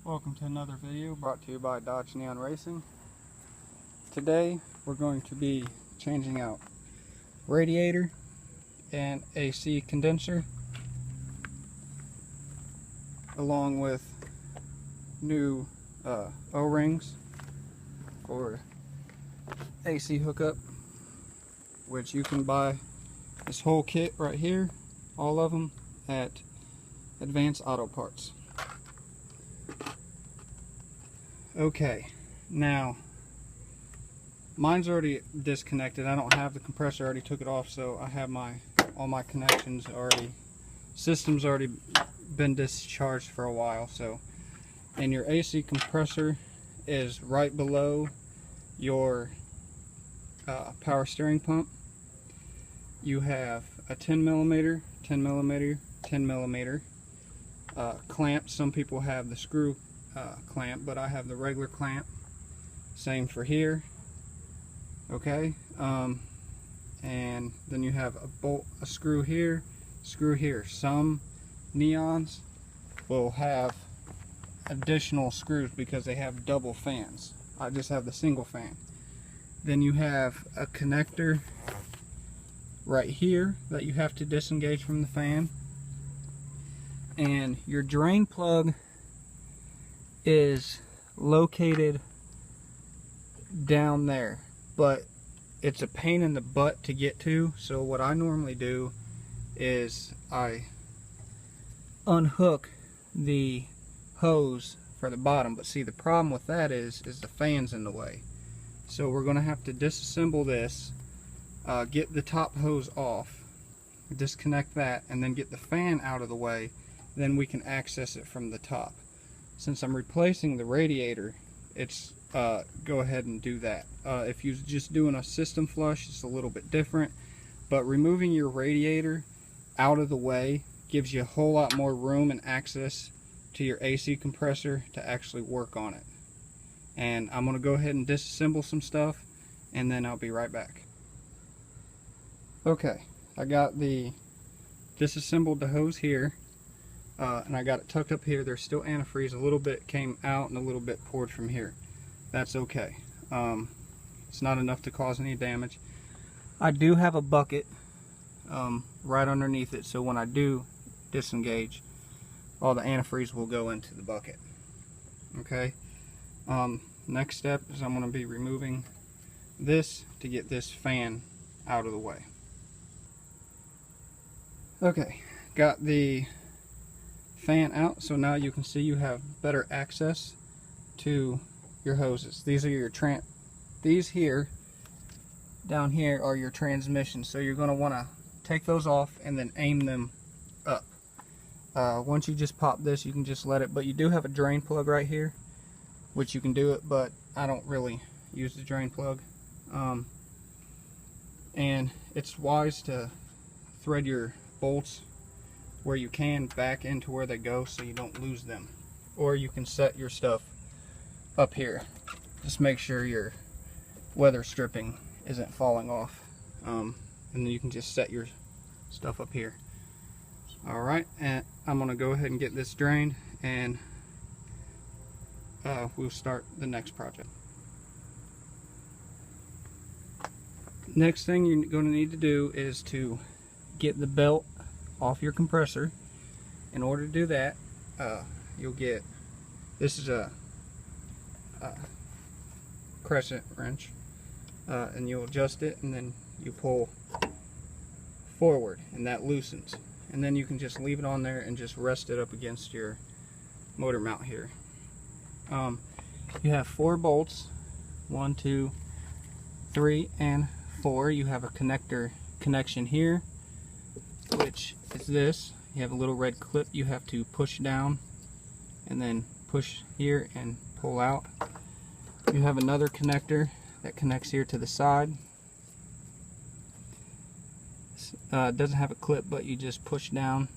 Welcome to another video brought to you by Dodge Neon Racing. Today we're going to be changing out radiator and AC condenser, along with new O-rings for AC hookup, which you can buy this whole kit right here, all of them, at Advanced Auto Parts. Okay, now mine's already disconnected. I don't have the compressor, I already took it off, so I have all my connections already. System's already been discharged for a while. So, and your AC compressor is right below your power steering pump. You have a 10 millimeter, 10 millimeter, 10 millimeter clamp. Some people have the screw clamp, but I have the regular clamp. Same for here. Okay, and then you have a screw here, screw here. Some neons will have additional screws because they have double fans. I just have the single fan. Then you have a connector right here that you have to disengage from the fan, and your drain plug is located down there, but it's a pain in the butt to get to. So what I normally do is I unhook the hose for the bottom, but see, the problem with that is the fan's in the way. So we're going to have to disassemble this, get the top hose off, disconnect that, and then get the fan out of the way. Then we can access it from the top. Since I'm replacing the radiator, it's go ahead and do that. If you're just doing a system flush, it's a little bit different, but removing your radiator out of the way gives you a whole lot more room and access to your AC compressor to actually work on it. And I'm going to go ahead and disassemble some stuff, and then I'll be right back. Okay, I got disassembled the hose here. And I got it tucked up here. There's still antifreeze. A little bit came out and a little bit poured from here. That's okay. It's not enough to cause any damage. I do have a bucket right underneath it, so when I do disengage, all the antifreeze will go into the bucket. Okay. Next step is I'm going to be removing this to get this fan out of the way. Okay, got the fan out, so now you can see you have better access to your hoses. These are your these here down here are your transmissions, so you're going to want to take those off and then aim them up. Once you just pop this, you can just let it, but you do have a drain plug right here, which you can do it, but I don't really use the drain plug. And it's wise to thread your bolts where you can back into where they go, so you don't lose them. Or you can set your stuff up here. Just make sure your weather stripping isn't falling off, and then you can just set your stuff up here. Alright, and I'm going to go ahead and get this drained, and we'll start the next project. Next thing you're going to need to do is to get the belt off your compressor. In order to do that, you'll get, this is a crescent wrench, and you'll adjust it, and then you pull forward, and that loosens, and then you can just leave it on there and just rest it up against your motor mount here. You have 4 bolts, 1, 2, 3, and 4. You have a connection here, which is this. You have a little red clip you have to push down and then push here and pull out. You have another connector that connects here to the side. It doesn't have a clip, but you just push down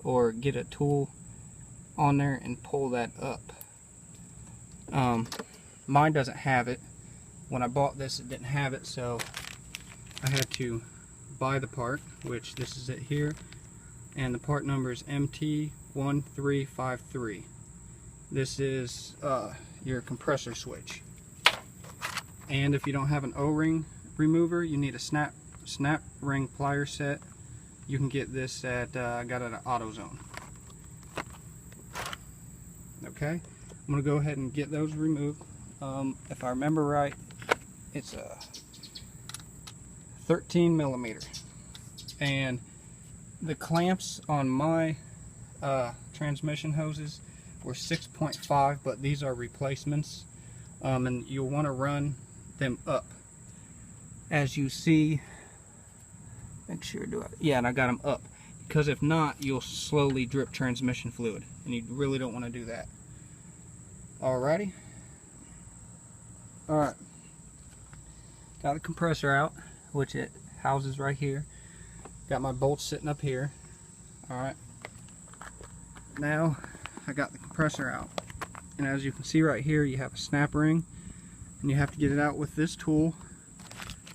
or get a tool on there and pull that up. Mine doesn't have it. When I bought this, it didn't have it, so I had to buy the part, which this is it here, and the part number is MT1353. this is your compressor switch. And if you don't have an O-ring remover, you need a snap ring plier set. You can get this at I got it at AutoZone. Okay, I'm gonna go ahead and get those removed. If I remember right, it's a 13 millimeter, and the clamps on my transmission hoses were 6.5, but these are replacements, and you'll want to run them up. As you see, make sure and I got them up, because if not, you'll slowly drip transmission fluid, and you really don't want to do that. Alrighty. Alright. Got the compressor out, which it houses right here. Got my bolts sitting up here. Alright. Now I got the compressor out. And as you can see right here, you have a snap ring. And you have to get it out with this tool.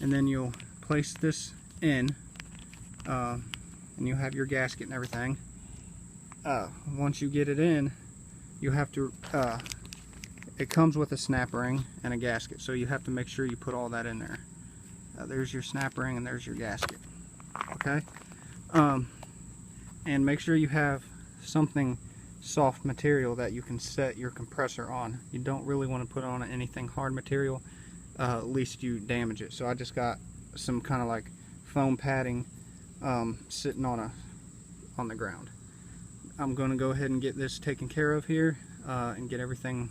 And then you'll place this in. And you'll have your gasket and everything. Once you get it in, you have to it comes with a snap ring and a gasket, so you have to make sure you put all that in there. There's your snap ring and there's your gasket. Okay, and make sure you have something soft material that you can set your compressor on. You don't really want to put on anything hard material, at least you damage it. So I just got some kind of like foam padding sitting on the ground. I'm going to go ahead and get this taken care of here and get everything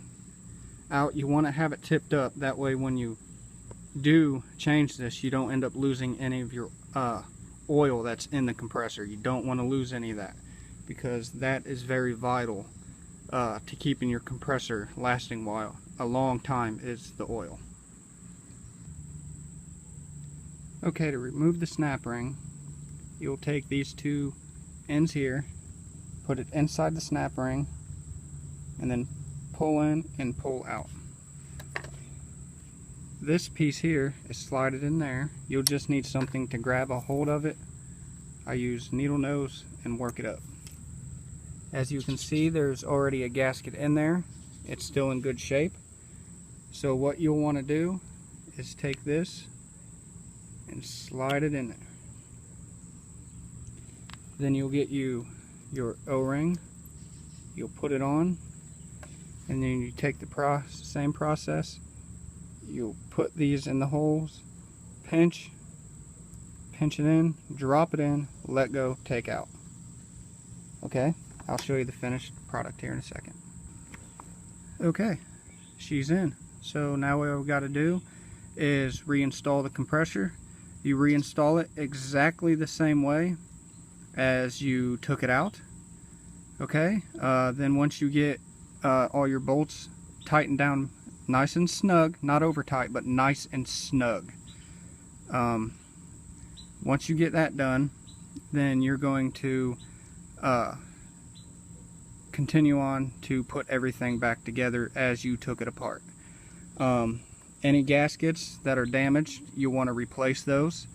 out. You want to have it tipped up, that way when you do change this, you don't end up losing any of your oil that's in the compressor. You don't want to lose any of that, because that is very vital to keeping your compressor lasting a long time, is the oil. Okay, to remove the snap ring, you'll take these two ends here, put it inside the snap ring, and then pull in and pull out. This piece here is slided in there. You'll just need something to grab a hold of it. I use needle nose and work it up. As you can see, there's already a gasket in there. It's still in good shape. So what you'll want to do is take this and slide it in there. Then you'll get your O-ring. You'll put it on, and then you take the same process. You'll put these in the holes, pinch it in, drop it in, let go, take out. Okay, I'll show you the finished product here in a second. Okay, she's in. So now what we've got to do is reinstall the compressor. You reinstall it exactly the same way as you took it out. Okay, then once you get all your bolts tightened down nice and snug, not over tight, but nice and snug. Once you get that done, then you're going to continue on to put everything back together as you took it apart. Any gaskets that are damaged, you want to replace those.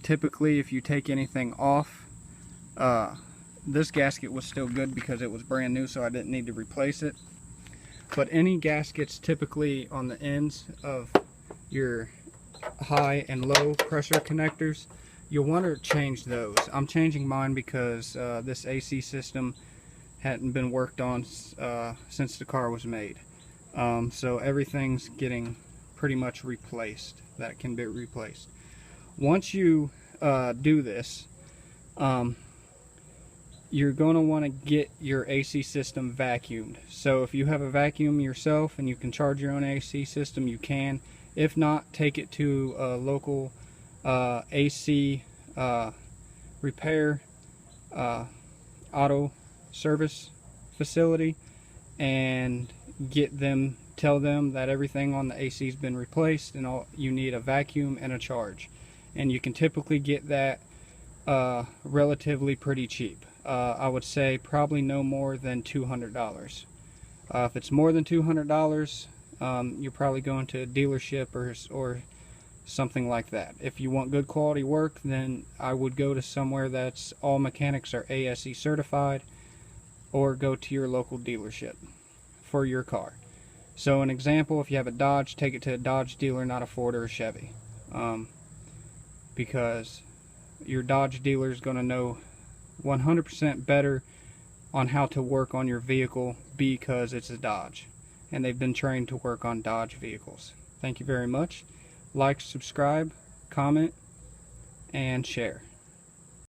Typically, if you take anything off, this gasket was still good because it was brand new, so I didn't need to replace it. But any gaskets typically on the ends of your high and low pressure connectors, you'll want to change those. I'm changing mine because this AC system hadn't been worked on since the car was made. So everything's getting pretty much replaced that can be replaced. Once you do this, you're going to want to get your AC system vacuumed. So if you have a vacuum yourself and you can charge your own AC system, you can. If not, take it to a local AC repair auto service facility and tell them that everything on the AC has been replaced and all you need a vacuum and a charge. And you can typically get that relatively pretty cheap. I would say probably no more than $200. If it's more than $200, you're probably going to a dealership or something like that. If you want good quality work, then I would go to somewhere that's all mechanics are ASE certified, or go to your local dealership. for your car. So an example, if you have a Dodge, take it to a Dodge dealer, not a Ford or a Chevy, because your Dodge dealer is going to know 100% better on how to work on your vehicle because it's a Dodge and they've been trained to work on Dodge vehicles. Thank you very much. Like, subscribe, comment, and share.